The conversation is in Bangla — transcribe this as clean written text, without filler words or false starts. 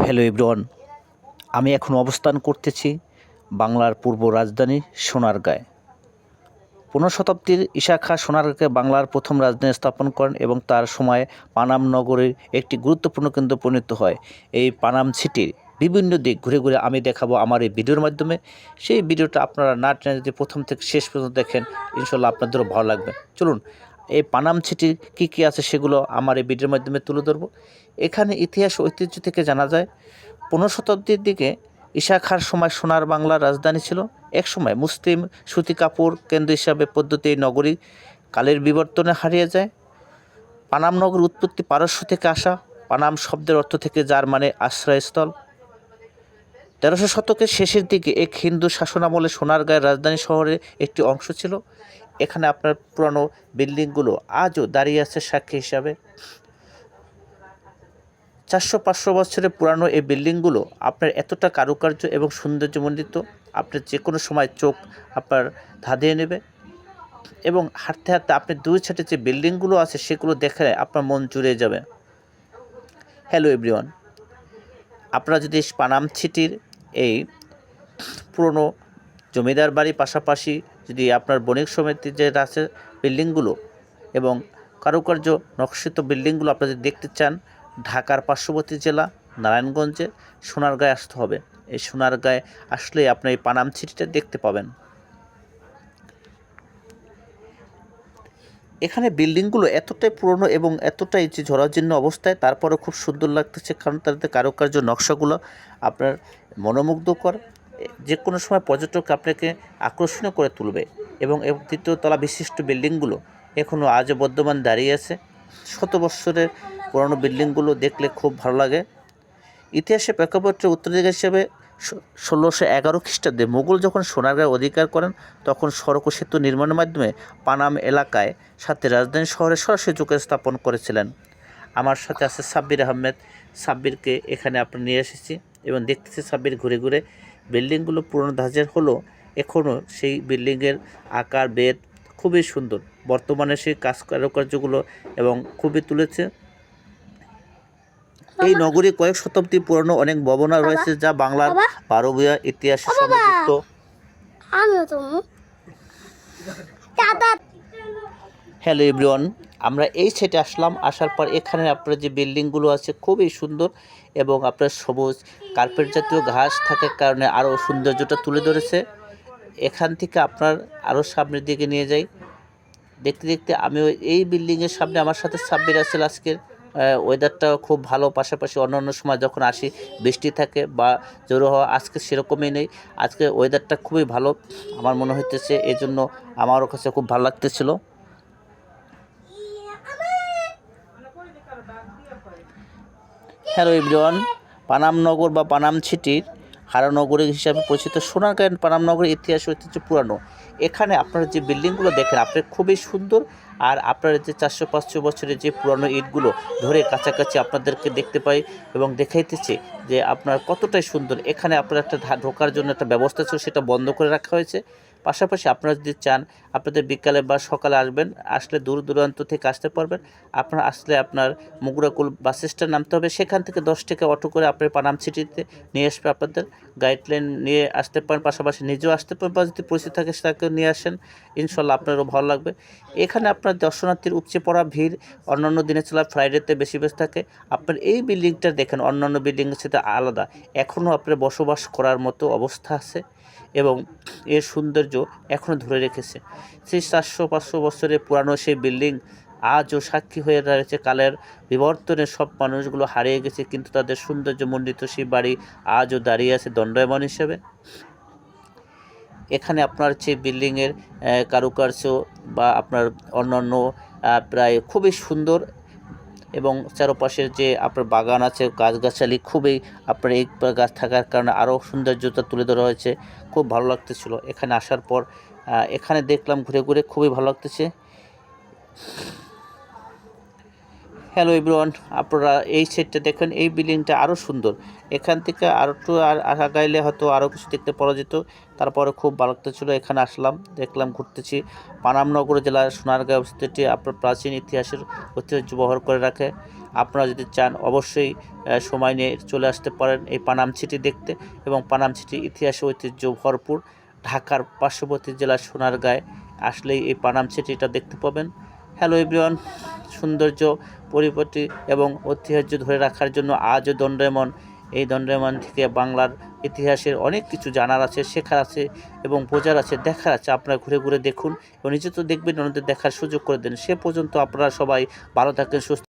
হ্যালো এভরিওয়ান, আমি এখন অবস্থান করতেছি বাংলার পূর্ব রাজধানী সোনারগাঁয়ে। 15 শতাব্দীর ঈসা খাঁ সোনারগাঁকে বাংলার প্রথম রাজধানী স্থাপন করেন এবং তার সময়ে পানাম নগরীর একটি গুরুত্বপূর্ণ কেন্দ্রে পরিণত হয়। এই পানাম সিটির বিভিন্ন দিক ঘুরে ঘুরে আমি দেখাবো আমার এই ভিডিওর মাধ্যমে। সেই ভিডিওটা আপনারা না টেনে যদি প্রথম থেকে শেষ পর্যন্ত দেখেন, ইনশাল্লাহ আপনাদেরও ভালো লাগবে। চলুন, এই পানাম সিটির কী আছে সেগুলো আমার এই ভিডিওর মাধ্যমে তুলে ধরবো। এখানে ইতিহাস ঐতিহ্য থেকে জানা যায় 15 শতাব্দীর দিকে ঈসা খাঁর সময় সোনার বাংলার রাজধানী ছিল। একসময় মুসলিম সুতি কাপড় কেন্দ্র হিসাবে পদ্ধতি এই নগরী কালের বিবর্তনে হারিয়ে যায়। পানাম নগর উৎপত্তি পারস্য থেকে আসা। পানাম শব্দের অর্থ থেকে, যার মানে আশ্রয়স্থল। 1300 শতকের শেষের দিকে এক হিন্দু শাসনামলে সোনারগাঁয়ের রাজধানী শহরের একটি অংশ ছিল। এখানে আপনার পুরানো বিল্ডিংগুলো আজও দাঁড়িয়ে আছে সাক্ষী হিসাবে। 400-500 বছরের পুরানো এই বিল্ডিংগুলো আপনার এতটা কারুকার্য এবং সৌন্দর্যমণ্ডিত, আপনার যে কোনো সময় চোখ আপনার ধাঁধিয়ে নেবে। এবং হাঁটতে হাঁটতে আপনি দুই সাইডে যে বিল্ডিংগুলো আছে সেগুলো দেখে আপনার মন জুড়ে যাবে। হ্যালো এভরিওয়ান, আপনারা যদি পানাম সিটির এই পুরনো জমিদার বাড়ির পাশাপাশি যদি আপনার বণিক সমিতির যে আছে বিল্ডিংগুলো এবং কারুকার্য নকশিত বিল্ডিংগুলো আপনারা যদি দেখতে চান, ঢাকার পার্শ্ববর্তী জেলা নারায়ণগঞ্জে সোনারগাঁয়ে আসতে হবে। এই সোনারগাঁয়ে আসলে আপনি এই পানাম সিটিটা দেখতে পাবেন। এখানে বিল্ডিংগুলো এতটাই পুরনো এবং এতটাই যে জরাজীর্ণ অবস্থায়, তারপরেও খুব সুন্দর লাগতেছে, কারণ তাদের কারুকার্য নকশাগুলো আপনার মনোমুগ্ধকর। যে কোনো সময় পর্যটক আপনাকে আকর্ষণীয় করে তুলবে। এবং দ্বিতীয় তলা বিশিষ্ট বিল্ডিংগুলো এখনও আজও বর্তমান দাঁড়িয়ে আছে। শত বৎসরের পুরনো বিল্ডিংগুলো দেখলে খুব ভালো লাগে। ইতিহাসে প্রেক্ষাপটের উত্তরাধিকারী হিসেবে 1611 খ্রিস্টাব্দে মুঘল যখন সোনারগাঁও অধিকার করেন, তখন সড়ক ও সেতু নির্মাণের মাধ্যমে পানাম এলাকায় সাথে রাজধানী শহরে সরাসরি যোগাযোগ স্থাপন করেছিলেন। আমার সাথে আছে সাব্বির আহমেদ। সাব্বিরকে এখানে আপনার নিয়ে এসেছি এবং দেখতেছি সাব্বির ঘুরে ঘুরে বিল্ডিংগুলো পুরনো ধাঁচের হলো এখনও সেই বিল্ডিংয়ের আকার বেদ খুবই সুন্দর। বর্তমানে সেই কারুকার্যগুলো এবং খুবই তুলেছে। এই নগরী কয়েক শতাব্দী পুরনো অনেক ভবন রয়েছে, যা বাংলার পারবীয় ইতিহাসের সঙ্গে যুক্ত। হ্যালো এভরিওয়ান, আমরা এই সাইডে আসলাম। আসার পর এখানে আপনার যে বিল্ডিংগুলো আছে খুবই সুন্দর এবং আপনার সবুজ কার্পেট জাতীয় ঘাস থাকার কারণে আরও সৌন্দর্যটা তুলে ধরেছে। এখান থেকে আপনার আরও সামনের দিকে নিয়ে যাই। দেখতে দেখতে আমি এই বিল্ডিংয়ের সামনে, আমার সাথে সাব্বির আছে। আজকের ওয়েদারটাও খুব ভালো। পাশাপাশি অন্যান্য সময় যখন আসি বৃষ্টি থাকে বা জোরে হওয়া, আজকে সেরকমই নেই। আজকে ওয়েদারটা খুবই ভালো আমার মনে হইতেছে, এই জন্য আমারও কাছে খুব ভালো লাগতেছিল। হ্যালো এভরিওয়ান, পানাম নগর বা পানাম সিটির হারানগরী হিসাবে পরিচিত সোনারগাঁয়ের পানাম নগরের ইতিহাস ঐতিহ্য পুরানো। এখানে আপনারা যে বিল্ডিংগুলো দেখেন আপনার খুবই সুন্দর। আর আপনারা যে 400-500 বছরের যে পুরানো ইটগুলো ধরে কাছাকাছি আপনাদেরকে দেখতে পাই এবং দেখাইতেছে যে আপনার কতটাই সুন্দর। এখানে আপনার একটা ঢোকার জন্য একটা ব্যবস্থা ছিল, সেটা বন্ধ করে রাখা হয়েছে। পাশাপাশি আপনারা যদি চান আপনাদের বিকালে বা সকালে আসবেন, আসলে দূর দূরান্ত থেকে আসতে পারবেন। আপনারা আসলে আপনার মুগরাকুল বাস স্ট্যান্ড নামতে হবে, সেখান থেকে 10 টাকা অটো করে আপনার পানাম সিটিতে নিয়ে আসবে। আপনাদের গাইডলাইন নিয়ে আসতে পারেন, পাশাপাশি নিজেও আসতে পারেন, বা যদি পরিচিত থাকে তাকেও নিয়ে আসেন, ইনশাল্লাহ আপনারও ভালো লাগবে। এখানে আপনার দর্শনার্থীর উপচে পড়া ভিড় অন্যান্য দিনে চলা ফ্রাইডেতে বেশি থাকে। আপনার এই বিল্ডিংটা দেখেন অন্যান্য বিল্ডিংয়ের সাথে আলাদা, এখনও আপনার বসবাস করার মতো অবস্থা আছে এবং এর সৌন্দর্য এখনও ধরে রেখেছে। সেই 400-500 বছরের পুরানো সেই বিল্ডিং আজও সাক্ষী হয়ে দাঁড়িয়েছে কালের বিবর্তনে। সব মানুষগুলো হারিয়ে গেছে, কিন্তু তাদের সৌন্দর্যমণ্ডিত সেই বাড়ি আজও দাঁড়িয়ে আছে দণ্ডায়মান হিসেবে। এখানে আপনার যে বিল্ডিংয়ের কারুকার্য বা আপনার অন্যান্য প্রায় খুবই সুন্দর এবং চারপাশের যে আপনার বাগান আছে, গাছগাছালি খুবই আপনার এই গাছ থাকার কারণে আরও সৌন্দর্যতা তুলে ধরা হয়েছে। খুব ভালো লাগতেছিল এখানে আসার পর। এখানে দেখলাম ঘুরে ঘুরে খুবই ভালো লাগতেছে। হ্যালো এভরিওয়ান, আপনারা এই সেটটা দেখেন, এই বিল্ডিংটা আরও সুন্দর। এখান থেকে আর একটু আগাইলে হয়তো আরও কিছু দেখতে পাওয়া যেত। তারপরে খুব ভালো লাগতেছিল, এখানে আসলাম, দেখলাম, ঘুরতেছি। পানামনগর জেলার সোনারগাঁও অবস্থিত আপনার প্রাচীন ইতিহাসের ঐতিহ্য বহন করে রাখে। আপনারা যদি চান অবশ্যই সময় নিয়ে চলে আসতে পারেন এই পানাম সিটি দেখতে, এবং পানাম সিটি ইতিহাস ঐতিহ্য ভরপুর। ঢাকার পার্শ্ববর্তী জেলার সোনারগাঁয়ে আসলেই এই পানাম সিটিটা দেখতে পাবেন। হ্যালো এভরিওয়ান, সৌন্দর্য, পরিপাটি এবং ঐতিহ্য ধরে রাখার জন্য আজও দণ্ডায়মান। এই দণ্ডায়মান থেকে বাংলার ইতিহাসের অনেক কিছু জানার আছে, শেখার আছে এবং বোঝার আছে, দেখার আছে। আপনারা ঘুরে ঘুরে দেখুন এবং নিজে তো দেখবেন, অন্যদের দেখার সুযোগ করে দেন। সে পর্যন্ত আপনারা সবাই ভালো থাকেন, সুস্থ